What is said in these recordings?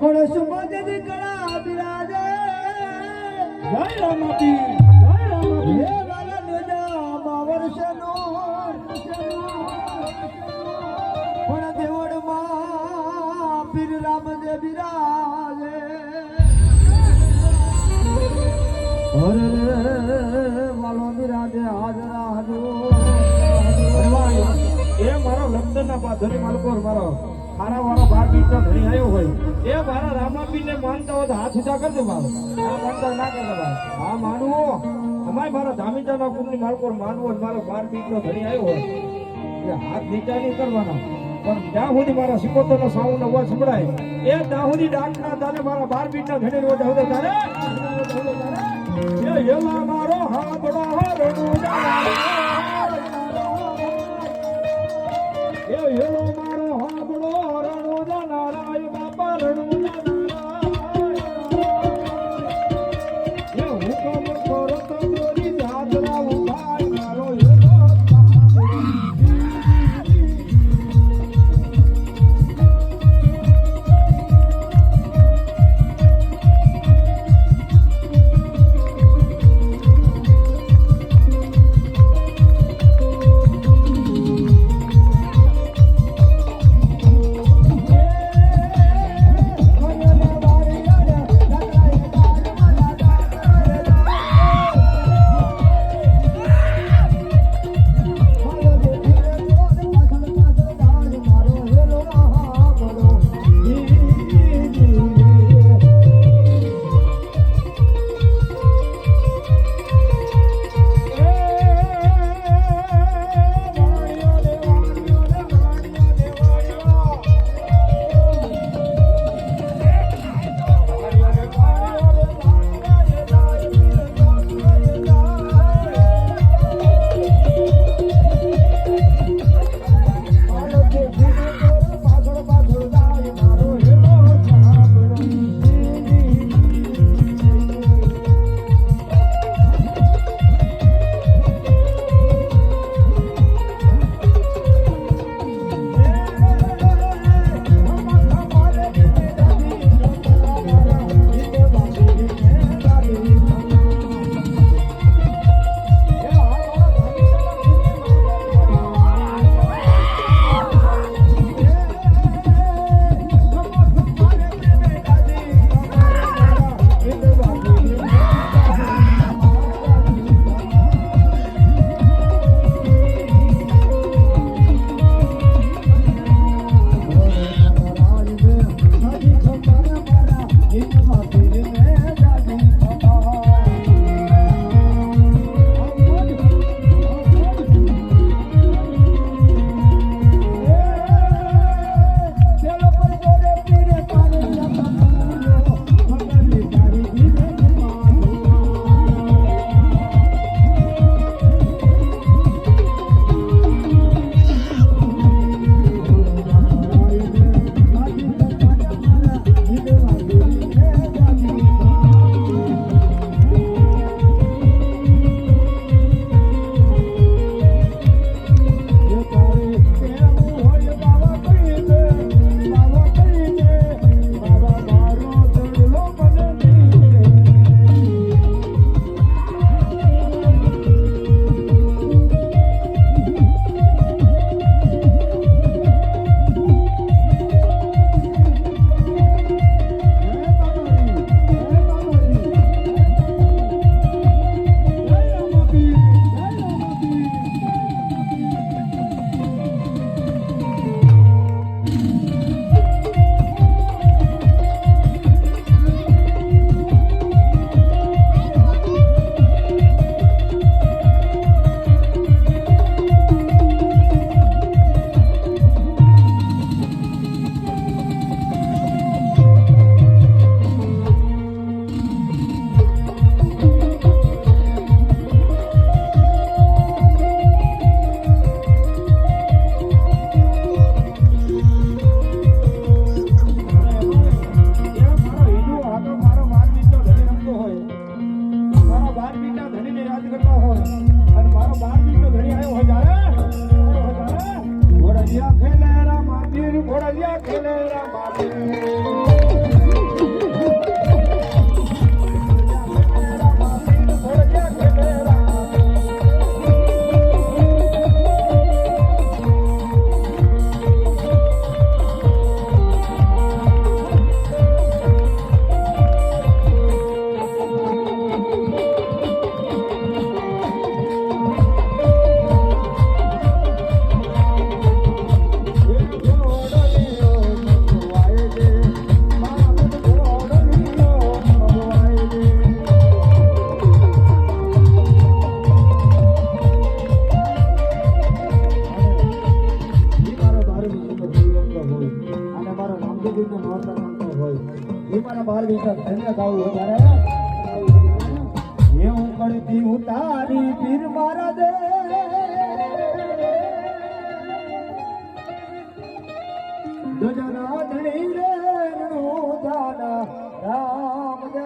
કોણ સુમદ દીકરા બિરાજે જય રામાપીર જય રામાપીર હે વાલા નેજા માવરસનો પણ દેવડમાં પીર રામદેવ બિરાજે હરે વાલો બિરાજે હાજરા હજો એ મારો લંડનના પાધરી માલકો મારો મારા વાળા બાર બીજનો ધણી આવ્યો હોય એ મારા રામાપીરને માનતા હોય તો હાથ સીધા કરજો મારો આ માનતા ના કરજો ભાઈ હા માનવો અમાય મારા ધામીચાના કુળની માલકો માનવો મારો બાર બીજનો ધણી આવ્યો હોય એ હાથ નીચા નહીં કરવાના પણ જ્યાં સુધી મારા સિકોતરનો સાઉન્ડ અવાજ સંભળાય એ ત્યાં સુધી ડાકના તારે મારા બાર બીજના ધણી રોજ આવતો તારે એ એલા મારો હાબડો હરણું એ હેલો મારો હાબડો રણો જનારાય બાપા રણો જનારાય એ હુકમ કરો તો મોરી જાતરા ઉભાય મારો હેલો ઘોડિયા ખેલે રામા પીર ઘોડિયા ખેલે રામા પીર રામજીને મારતા કરતો હોય એ મારા બાર બેટા ધન્ય થાવું વધારે એવું કરતી ઉતારી પીર મારા દે જજના ધણી રે દાના રામદેવજી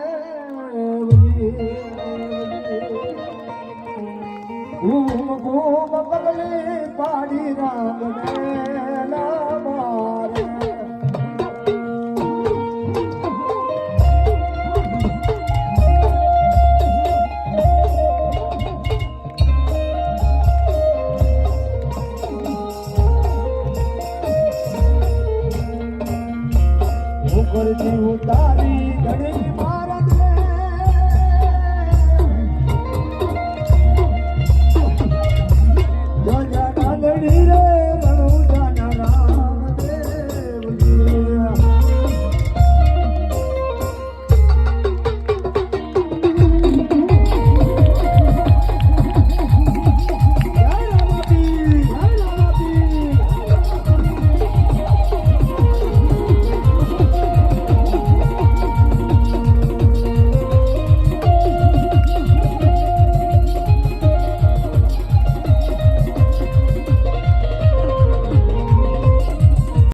ઘૂમ ઘૂમ પગલે પાડી રામને મારે કરતી ઉતારી ઘડી માર